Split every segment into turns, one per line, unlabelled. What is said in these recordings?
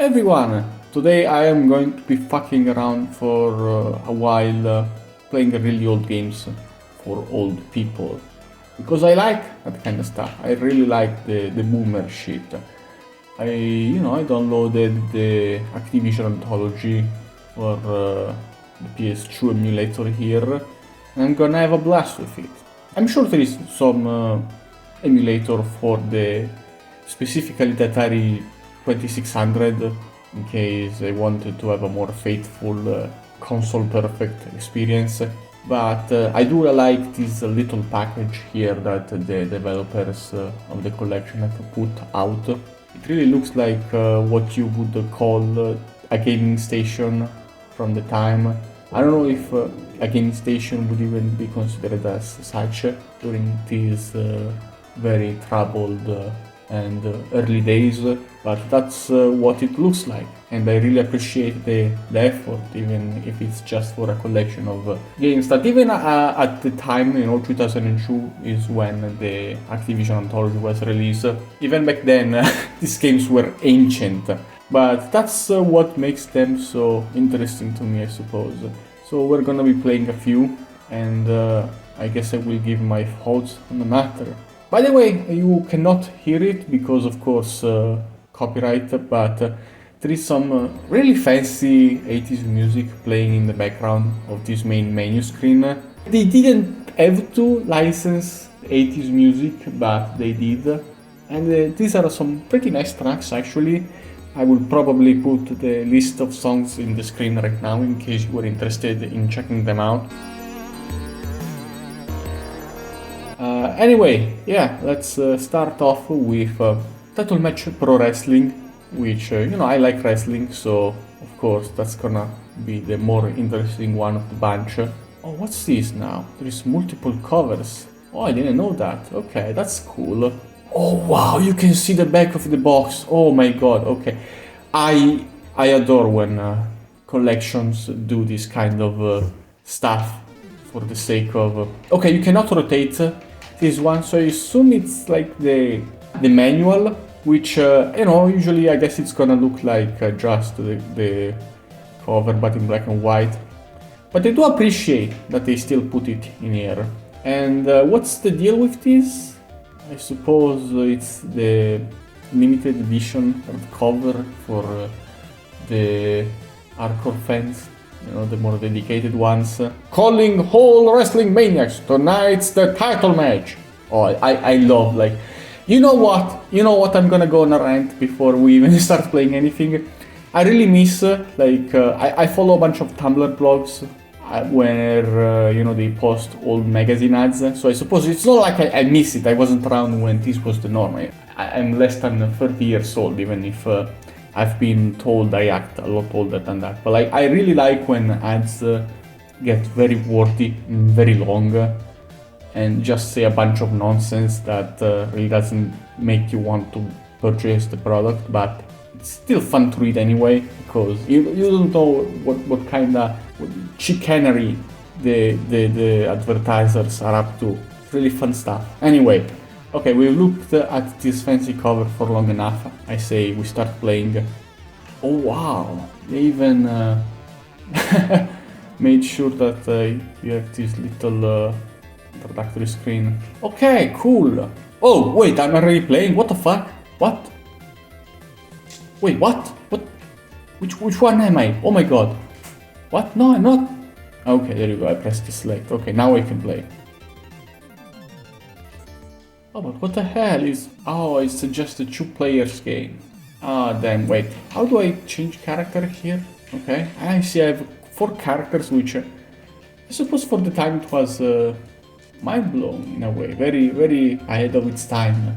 Everyone! Today I am going to be fucking around for a while playing really old games for old people. Because I like that kind of stuff. I really like the boomer shit. I downloaded the Activision Anthology for the PS2 emulator here. And I'm gonna have a blast with it. I'm sure there is some emulator for the specifically the Atari 2600 in case I wanted to have a more faithful console perfect experience. But I do like this little package here that the developers of the collection have put out. It really looks like what you would call a gaming station from the time. I don't know if a gaming station would even be considered as such during these very troubled and early days, but that's what it looks like, and I really appreciate the effort, even if it's just for a collection of games that even at the time, 2002 is when the Activision Anthology was released. Even back then, these games were ancient, but that's what makes them so interesting to me, I suppose. So we're gonna be playing a few, and I guess I will give my thoughts on the matter. By the way, you cannot hear it because, of course, copyright, but there is some really fancy 80s music playing in the background of this main menu screen. They didn't have to license 80s music, but they did. And these are some pretty nice tracks, actually. I will probably put the list of songs in the screen right now in case you were interested in checking them out. Anyway, yeah, let's start off with Title Match Pro Wrestling, which, I like wrestling, so of course that's gonna be the more interesting one of the bunch. Oh, what's this now? There is multiple covers. Oh, I didn't know that. Okay, that's cool. Oh wow, you can see the back of the box. Oh my god, okay. I adore when collections do this kind of stuff for the sake of... Okay, you cannot rotate this one, so I assume it's like the manual, which, usually I guess it's gonna look like just the cover, but in black and white. But I do appreciate that they still put it in here. And what's the deal with this? I suppose it's the limited edition cover for the hardcore fans, the more dedicated ones. Calling all wrestling maniacs, tonight's the title match. Oh, I love, like, you know what, I'm gonna go on a rant before we even start playing anything. I really miss, I follow a bunch of Tumblr blogs where, they post old magazine ads, so I suppose it's not like I miss it. I wasn't around when this was the norm. I'm less than 30 years old, even if I've been told I act a lot older than that. But I really like when ads get very wordy and very long and just say a bunch of nonsense that really doesn't make you want to purchase the product, but it's still fun to read anyway, because you don't know what kind of chicanery the advertisers are up to. It's really fun stuff. Anyway, okay, we've looked at this fancy cover for long enough. I say we start playing. Oh wow, they even made sure that you have this little introductory screen. Okay, cool. Oh wait, I'm already playing. What the fuck? What? Wait, what? What? Which one am I? Oh my god. What? No, I'm not. Okay, there you go. I pressed the select. Okay, now I can play. Oh, but what the hell is... Oh, it's just a 2 players game. Ah, damn, wait. How do I change character here? Okay, I see I have 4 characters, which I suppose for the time it was mind-blowing in a way. Very, very ahead of its time,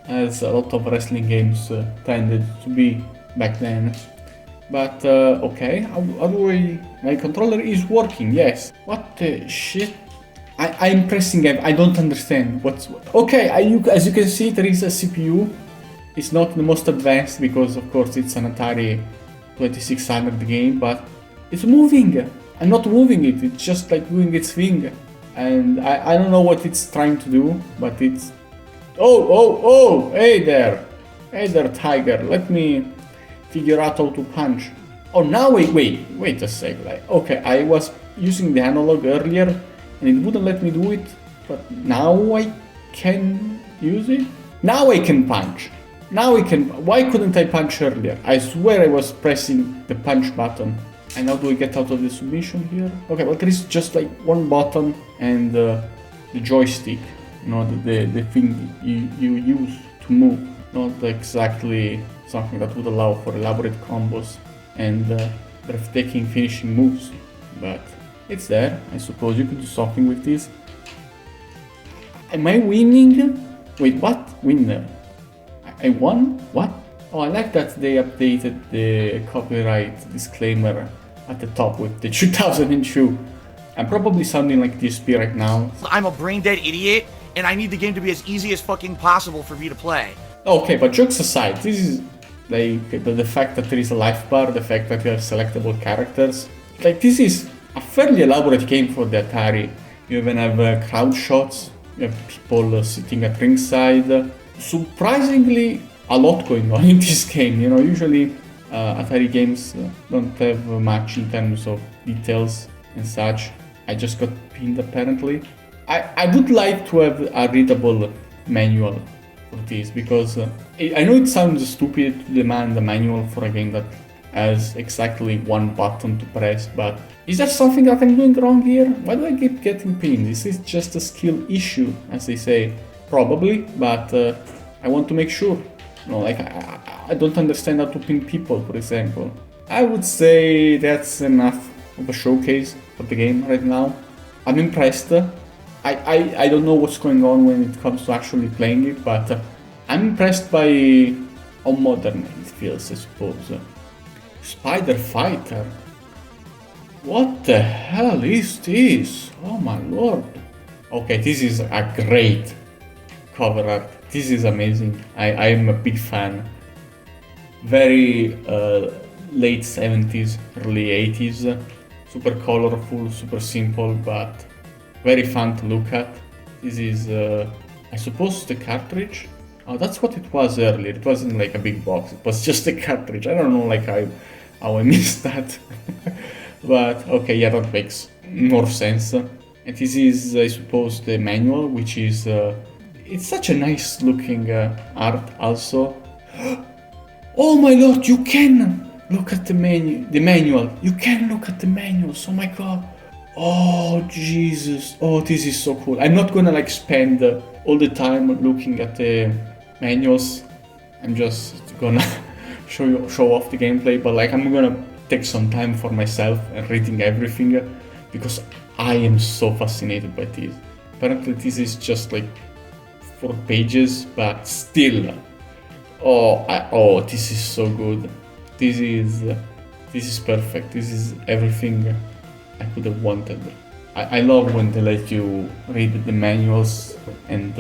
as a lot of wrestling games tended to be back then. But, okay, how do I... My controller is working, yes. What the shit? I'm pressing F. I don't understand what's... Okay, as you can see, there is a CPU. It's not the most advanced because, of course, it's an Atari 2600 game, but it's moving. I'm not moving it. It's just like doing its thing. And I don't know what it's trying to do, but it's... Oh! Hey there, tiger. Let me figure out how to punch. Oh, now wait a sec. Like, okay, I was using the analog earlier and it wouldn't let me do it, but now I can use it. Now I can punch. Now I can. Why couldn't I punch earlier? I swear I was pressing the punch button. And how do I get out of the submission here? Okay, well there is just like one button and the joystick. You know, the thing you use to move. Not exactly something that would allow for elaborate combos and breathtaking finishing moves, but it's there. I suppose you could do something with this. Am I winning? Wait, what? Winner? I won? What? Oh, I like that they updated the copyright disclaimer at the top with the 2002. I'm probably sounding like DSP right now.
I'm a brain dead idiot, and I need the game to be as easy as fucking possible for me to play.
Okay, but jokes aside, this is like the fact that there is a life bar, the fact that you have selectable characters. Like, this is a fairly elaborate game for the Atari. You even have crowd shots, you have people sitting at ringside. Surprisingly, a lot going on in this game. You know, usually Atari games don't have much in terms of details and such. I just got pinned apparently. I would like to have a readable manual for this, because I know it sounds stupid to demand a manual for a game that has exactly one button to press, but is there something that I'm doing wrong here? Why do I keep getting pinned? Is this just a skill issue, as they say? Probably, but I want to make sure. You know, like I don't understand how to pin people, for example. I would say that's enough of a showcase for the game right now. I'm impressed. I don't know what's going on when it comes to actually playing it, but I'm impressed by how modern it feels, I suppose. Spider Fighter? What the hell is this? Oh my lord. Okay, this is a great cover art. This is amazing. I am a big fan. Very late 70s, early 80s. Super colorful, super simple, but very fun to look at. This is, I suppose, the cartridge. Oh, that's what it was earlier. It wasn't like a big box. It was just a cartridge. I don't know, like how I missed that. But okay, yeah, that makes more sense. And this is, I suppose, the manual, which is it's such a nice looking art also. Oh my lord, you can look at the manual. You can look at the manuals. Oh my god. Oh Jesus. Oh, this is so cool. I'm not gonna like spend all the time looking at the manuals. I'm just gonna show off the gameplay, but like I'm gonna take some time for myself and reading everything, because I am so fascinated by this. Apparently this is just like 4 pages, but still. Oh, this is so good. This is perfect. This is everything I could have wanted. I love when they let you read the manuals and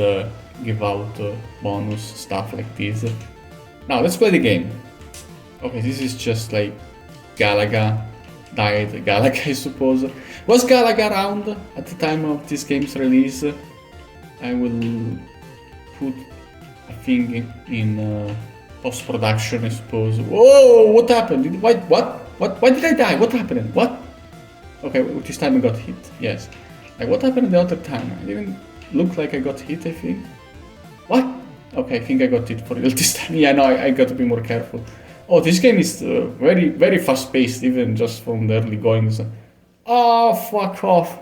give out bonus stuff like this. Now let's play the game. Okay, this is just like Galaga died. Galaga, I suppose. Was Galaga around at the time of this game's release? I will put a thing in post-production, I suppose. Whoa, what happened? Why did I die? What happened? What? Okay, this time I got hit. Yes. Like, what happened the other time? I didn't look like I got hit, I think. What? Okay, I think I got hit for real this time. Yeah, no, I got to be more careful. Oh, this game is very, very fast-paced, even just from the early goings. Oh, fuck off.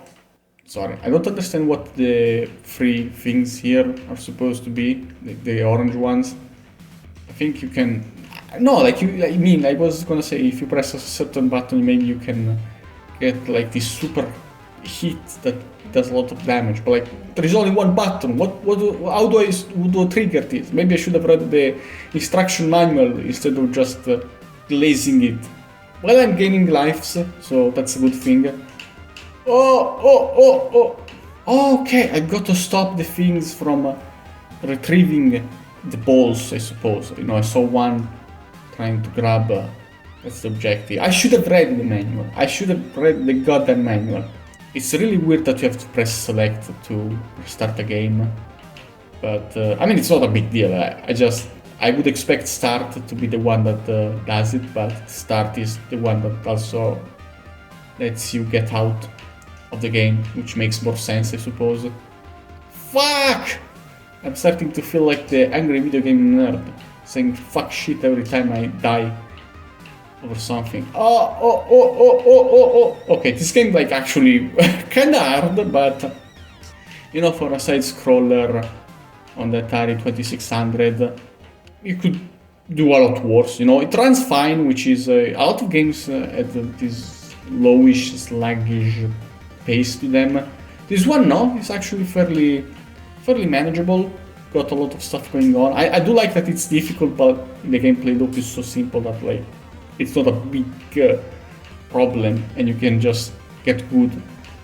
Sorry, I don't understand what the 3 things here are supposed to be, the orange ones. I think you can... No, like I was gonna say, if you press a certain button, maybe you can get like this super hit that does a lot of damage, but like there is only one button. How do I trigger this? Maybe I should have read the instruction manual instead of just glazing it. Well, I'm gaining lives, so that's a good thing. Oh, okay, I got to stop the things from retrieving the balls, I suppose. You know, I saw one trying to grab, that's the objective. I should have read the manual. I should have read the goddamn manual. It's really weird that you have to press select to start a game. But, I mean, it's not a big deal. I would expect Start to be the one that does it, but Start is the one that also lets you get out of the game, which makes more sense, I suppose. Fuck! I'm starting to feel like the angry video game nerd, saying fuck shit every time I die over something. Okay, this game like actually kinda hard, but you know, for a side scroller on the Atari 2600, you could do a lot worse. You know, it runs fine, which is a lot of games at this lowish, sluggish pace to them. This one, no, it's actually fairly manageable. Got a lot of stuff going on. I do like that it's difficult, but the gameplay loop is so simple that like it's not a big problem, and you can just get good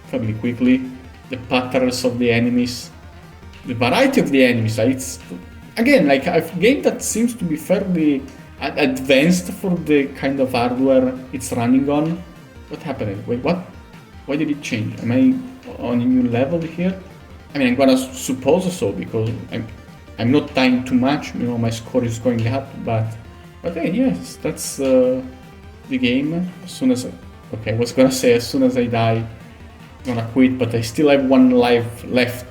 fairly quickly. The patterns of the enemies, the variety of the enemies, it's again like a game that seems to be fairly advanced for the kind of hardware it's running on. What happened? Wait, what? Why did it change? Am I on a new level here? I mean, I'm gonna suppose so because I'm not dying too much. You know, my score is going up, but hey, yes, that's the game. As soon as I was gonna say as soon as I die, I'm gonna quit, but I still have one life left,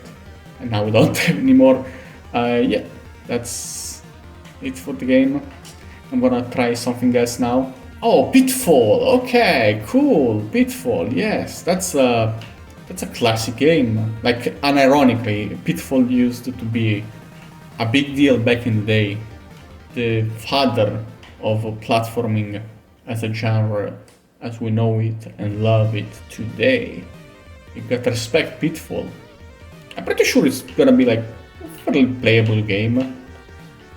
and now I don't have any more. Yeah, that's it for the game. I'm gonna try something else now. Oh, Pitfall. Okay, cool. Pitfall. Yes, that's a classic game. Like, unironically, Pitfall used to be a big deal back in the day. The father of platforming as a genre as we know it and love it today. You gotta respect Pitfall. I'm pretty sure it's gonna be like a fairly playable game.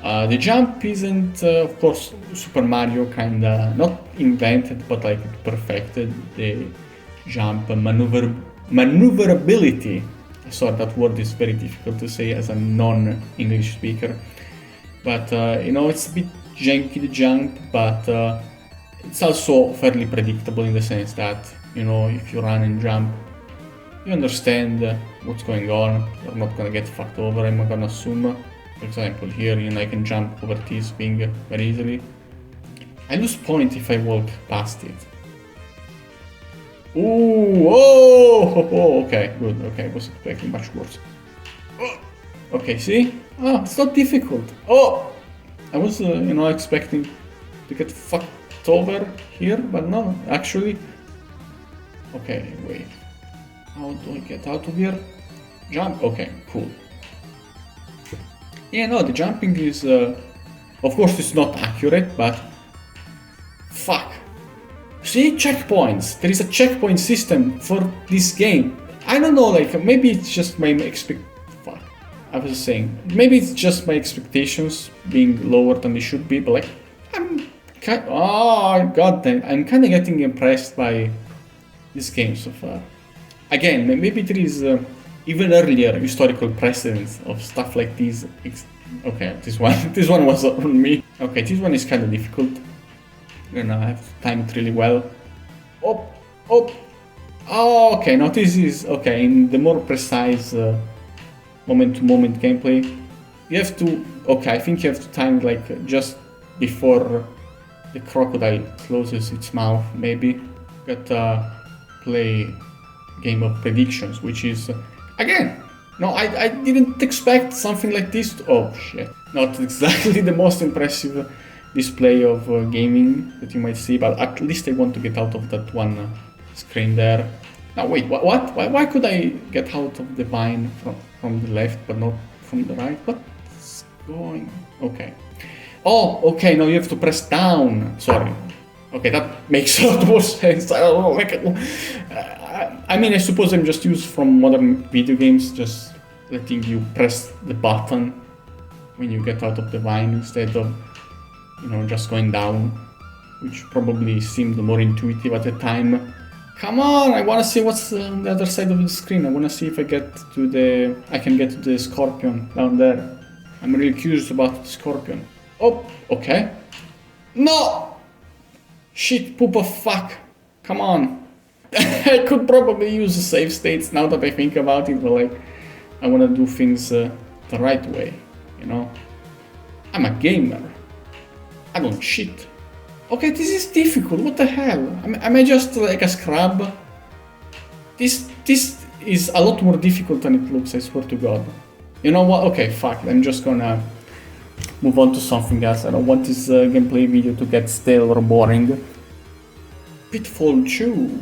The jump isn't, of course, Super Mario kinda not invented, but like it perfected the jump maneuverability. Sorry, that word is very difficult to say as a non-English speaker. But you know, it's a bit janky the jump, but it's also fairly predictable in the sense that, you know, if you run and jump, you understand what's going on. You're not gonna get fucked over, I'm gonna assume. For example, here, you know, I can jump over this thing very easily. I lose point if I walk past it. Ooh, oh, okay, good, okay, I was expecting much worse. Oh, okay, see? Oh, it's not difficult. Oh, I was, you know, expecting to get fucked over here, but no, actually. Okay, wait. How do I get out of here? Jump, okay, cool. Yeah, no, the jumping is, of course it's not accurate, but fuck. See, checkpoints. There is a checkpoint system for this game. I don't know, like, maybe it's just my fuck. I was saying, maybe it's just my expectations being lower than they should be, but like, oh, goddamn, I'm kind of getting impressed by this game so far. Again, maybe there is even earlier historical precedents of stuff like this. Okay, this one was on me. Okay, this one is kind of difficult. And I have to time it really well. Oh, okay, now this is, okay, in the more precise moment-to-moment gameplay, you have to, okay, I think you have to time it like just before the crocodile closes its mouth, maybe. Gotta play game of predictions, which is, again, no, I didn't expect something like this. Oh shit, not exactly the most impressive display of gaming that you might see, but at least I want to get out of that one screen there. Now wait, what? Why could I get out of the vine from the left but not from the right? What's going? Okay. Oh, okay, now you have to press down. Sorry. Okay, that makes a lot more sense. I don't know, like, I mean, I suppose I'm just used from modern video games, just letting you press the button when you get out of the vine instead of, you know, just going down, which probably seemed more intuitive at the time. Come on, I wanna see what's on the other side of the screen. I wanna see if I can get to the scorpion down there. I'm really curious about the scorpion. Oh, okay. No! Shit, poop of fuck. Come on. I could probably use the save states now that I think about it, but like, I wanna do things the right way, you know? I'm a gamer. I don't cheat. Okay, this is difficult. What the hell? Am I just like a scrub? This is a lot more difficult than it looks, I swear to God. You know what? Okay, fuck. I'm just gonna move on to something else. I don't want this gameplay video to get stale or boring. Pitfall 2.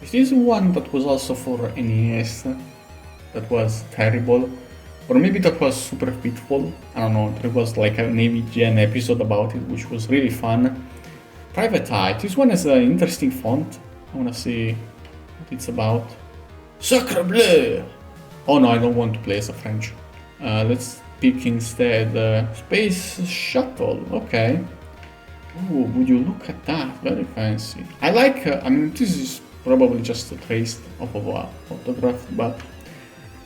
Is this one that was also for NES? That was terrible? Or maybe that was Super Pitfall? I don't know. There was like an AVGN episode about it, which was really fun. Private Eye. This one has an interesting font. I wanna see what it's about. Sacre bleu! Oh no, I don't want to play as a French. Let's pick instead Space Shuttle. Okay. Ooh, would you look at that? Very fancy. I like, I mean, this is probably just a trace of a photograph, but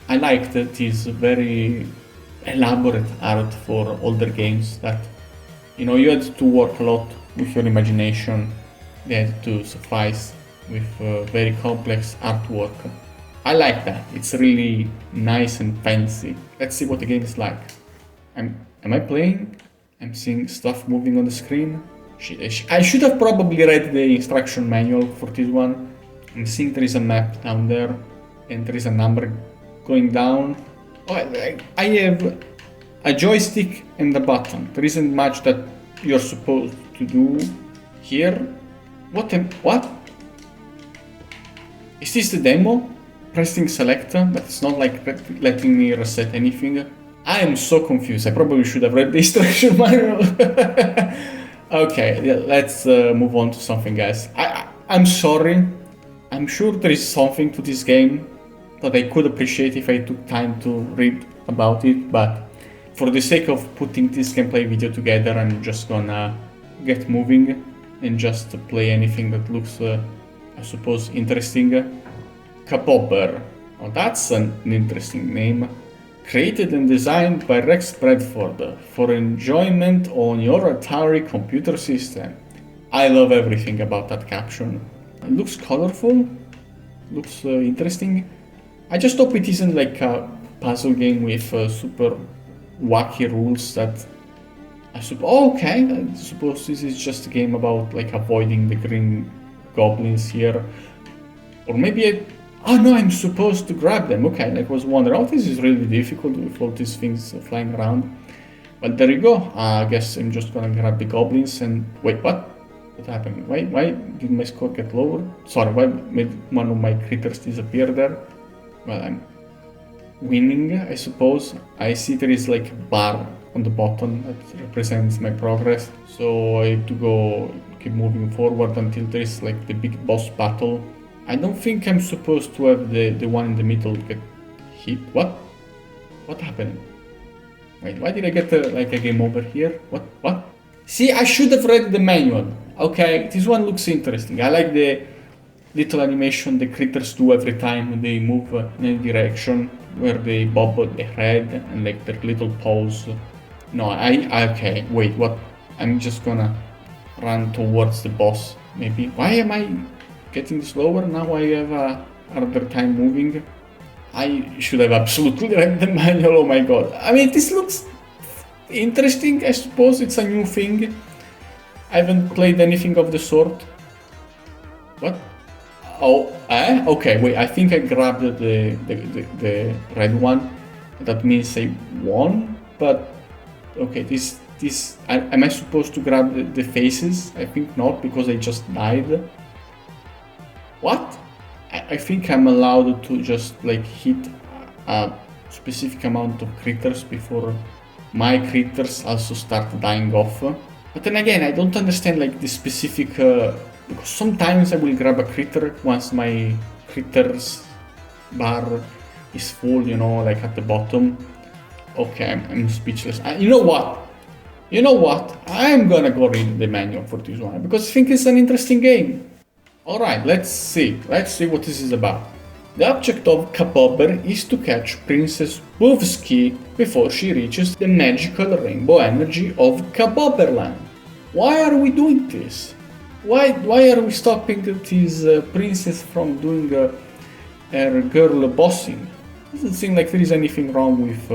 I like that this very elaborate art for older games that, you know, you had to work a lot with your imagination. They had to suffice with very complex artwork. I like that. It's really nice and fancy. Let's see what the game is like. Am I playing? I'm seeing stuff moving on the screen. I should have probably read the instruction manual for this one. I'm seeing there is a map down there and there is a number going down. Oh, I have a joystick and a button. There isn't much that you're supposed to do here. What? Is this the demo? Pressing select, but it's not like letting me reset anything. I am so confused. I probably should have read the instruction manual. Okay, yeah, let's move on to something else. I'm sorry. I'm sure there is something to this game that I could appreciate if I took time to read about it, but for the sake of putting this gameplay video together, I'm just gonna get moving and just play anything that looks, I suppose, interesting. Kabobber. Oh, that's an interesting name. Created and designed by Rex Bradford for enjoyment on your Atari computer system. I love everything about that caption. It looks colorful, looks interesting. I just hope it isn't like a puzzle game with super wacky rules that I suppose. Oh, okay, I suppose this is just a game about like avoiding the green goblins here. Or maybe oh no, I'm supposed to grab them. Okay, I was wondering, oh, this is really difficult with all these things flying around. But there you go. I guess I'm just gonna grab the goblins and wait, what? What happened? Why did my score get lower? Sorry, why did one of my critters disappear there? Well, I'm winning, I suppose. I see there is like a bar on the bottom that represents my progress. So I have to keep moving forward until there is like the big boss battle. I don't think I'm supposed to have the one in the middle get hit. What? What happened? Wait, why did I get like a game over here? What? See, I should have read the manual. Okay, this one looks interesting. I like the little animation the critters do every time they move in any direction, where they bob their head and like their little paws. No, okay, wait, what? I'm just gonna run towards the boss, maybe. Why am I getting slower? Now I have a harder time moving. I should have absolutely read the manual, oh my god. I mean, this looks interesting, I suppose it's a new thing. I haven't played anything of the sort. What? Oh, okay, wait, I think I grabbed the red one. That means I won, but okay, am I supposed to grab the faces? I think not, because I just died. What? I think I'm allowed to just like hit a specific amount of critters before my critters also start dying off. But then again, I don't understand like the specific, because sometimes I will grab a critter once my critters bar is full, you know, like at the bottom. Okay, I'm speechless. You know what? I'm gonna go read the manual for this one, because I think it's an interesting game. Alright, let's see what this is about. The object of Kabobber is to catch Princess Bovski before she reaches the magical rainbow energy of Kabobberland. Why are we doing this? Why are we stopping this princess from doing her girl bossing? Doesn't seem like there is anything wrong with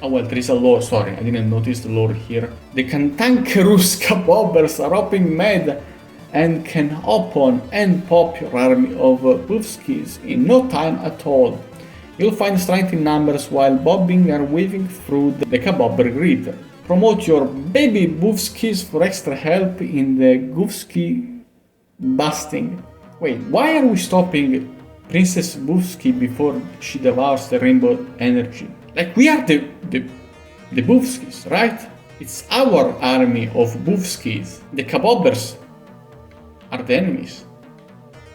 Oh well, there is a lore, sorry, I didn't notice the lore here. The cantankerous kabobbers are hopping mad and can open and pop your army of boofskis in no time at all. You'll find strength in numbers while bobbing and weaving through the kabobber grid. Promote your baby boofskis for extra help in the goofski busting. Wait, why are we stopping Princess Boofski before she devours the rainbow energy? Like, we are the Boofskis, right? It's our army of Boofskis. The Kabobbers are the enemies.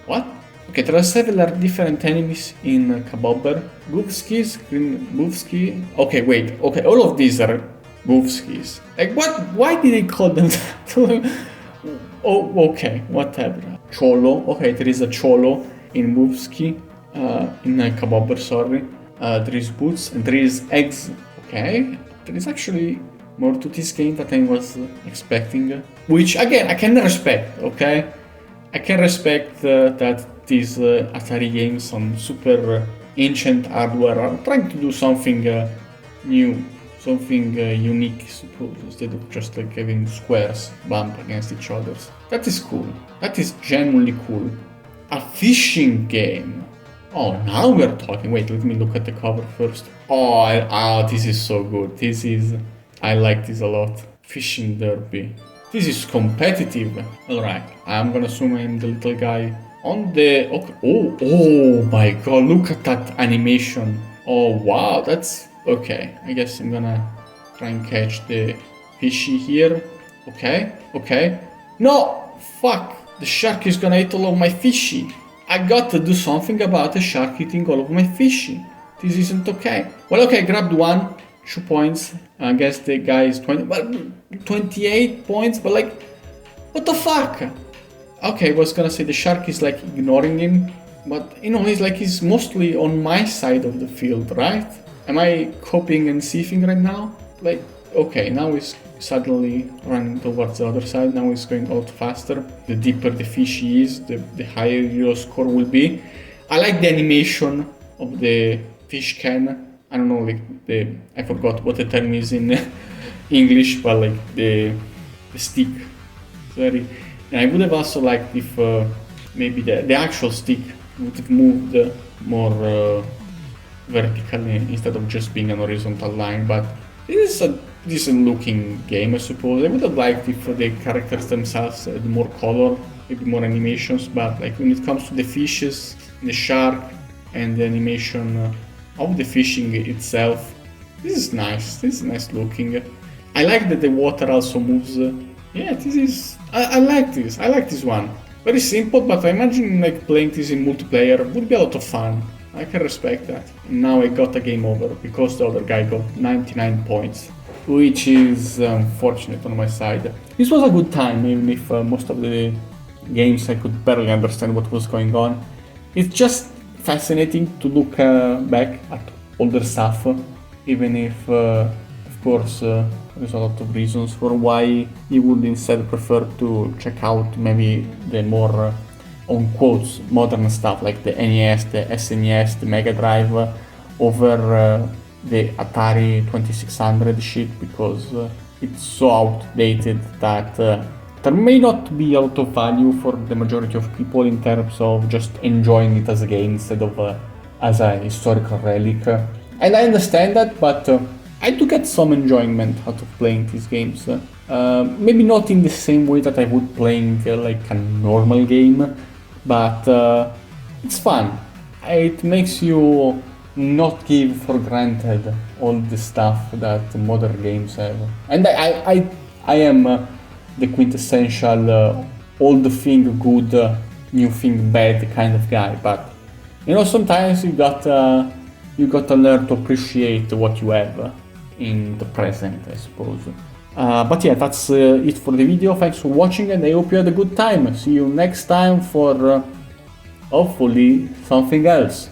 What? Okay, there are several different enemies in Kabobber. Boofskis, Green Boofski. Okay, wait. Okay, all of these are Boofskis. Like, what? Why did they call them that? Oh, okay, whatever. Cholo. Okay, there is a Cholo in Boofski. In Kabobber, sorry. There is boots and there is eggs. Okay, there is actually more to this game than I was expecting. Which, again, I can respect, okay? I can respect that these Atari games on super ancient hardware are trying to do something new, something unique, I suppose, instead of just like having squares bump against each other. That is cool. That is genuinely cool. A fishing game. Oh, now we're talking. Wait, let me look at the cover first. Oh, this is so good. I like this a lot. Fishing derby. This is competitive. Alright, I'm gonna zoom in the little guy on the... Okay. Oh my god, look at that animation. Oh wow, that's... Okay, I guess I'm gonna try and catch the fishy here. Okay. No! Fuck! The shark is gonna eat all of my fishy. I got to do something about the shark eating all of my fishy. This isn't okay. Well, okay, I grabbed 1, 2 points. I guess the guy is 28 points, but like, what the fuck? Okay, I was gonna say the shark is like ignoring him, but you know, he's mostly on my side of the field, right? Am I copying and sieving right now? Like, okay, now he's suddenly running towards the other side. Now he's going a lot faster. The deeper the fish is, the higher your score will be. I like the animation of the fish can. I don't know, like I forgot what the term is in English, but like the stick. And I would have also liked if maybe the actual stick would have moved more vertically instead of just being an horizontal line. But this is a decent looking game, I suppose. I would have liked if the characters themselves had more color, maybe more animations, but like when it comes to the fishes, the shark, and the animation of the fishing itself, this is nice. This is nice looking. I like that the water also moves. Yeah, this is... I like this. I like this one. Very simple, but I imagine like playing this in multiplayer would be a lot of fun. I can respect that. And now I got a game over because the other guy got 99 points, which is unfortunate on my side. This was a good time, even if most of the games I could barely understand what was going on. It's just fascinating to look back at older stuff, even if, of course, there's a lot of reasons for why you would instead prefer to check out maybe the more, on quotes, modern stuff like the NES, the SNES, the Mega Drive, over the Atari 2600 shit, because it's so outdated that there may not be a lot of value for the majority of people in terms of just enjoying it as a game instead of as a historical relic. And I understand that, but I do get some enjoyment out of playing these games. Maybe not in the same way that I would playing like a normal game, but it's fun. It makes you not give for granted all the stuff that modern games have. And I am the quintessential old thing good, new thing bad kind of guy. But you know, sometimes you gotta learn to appreciate what you have in the present, I suppose. But yeah, that's it for the video. Thanks for watching, and I hope you had a good time. See you next time for hopefully something else.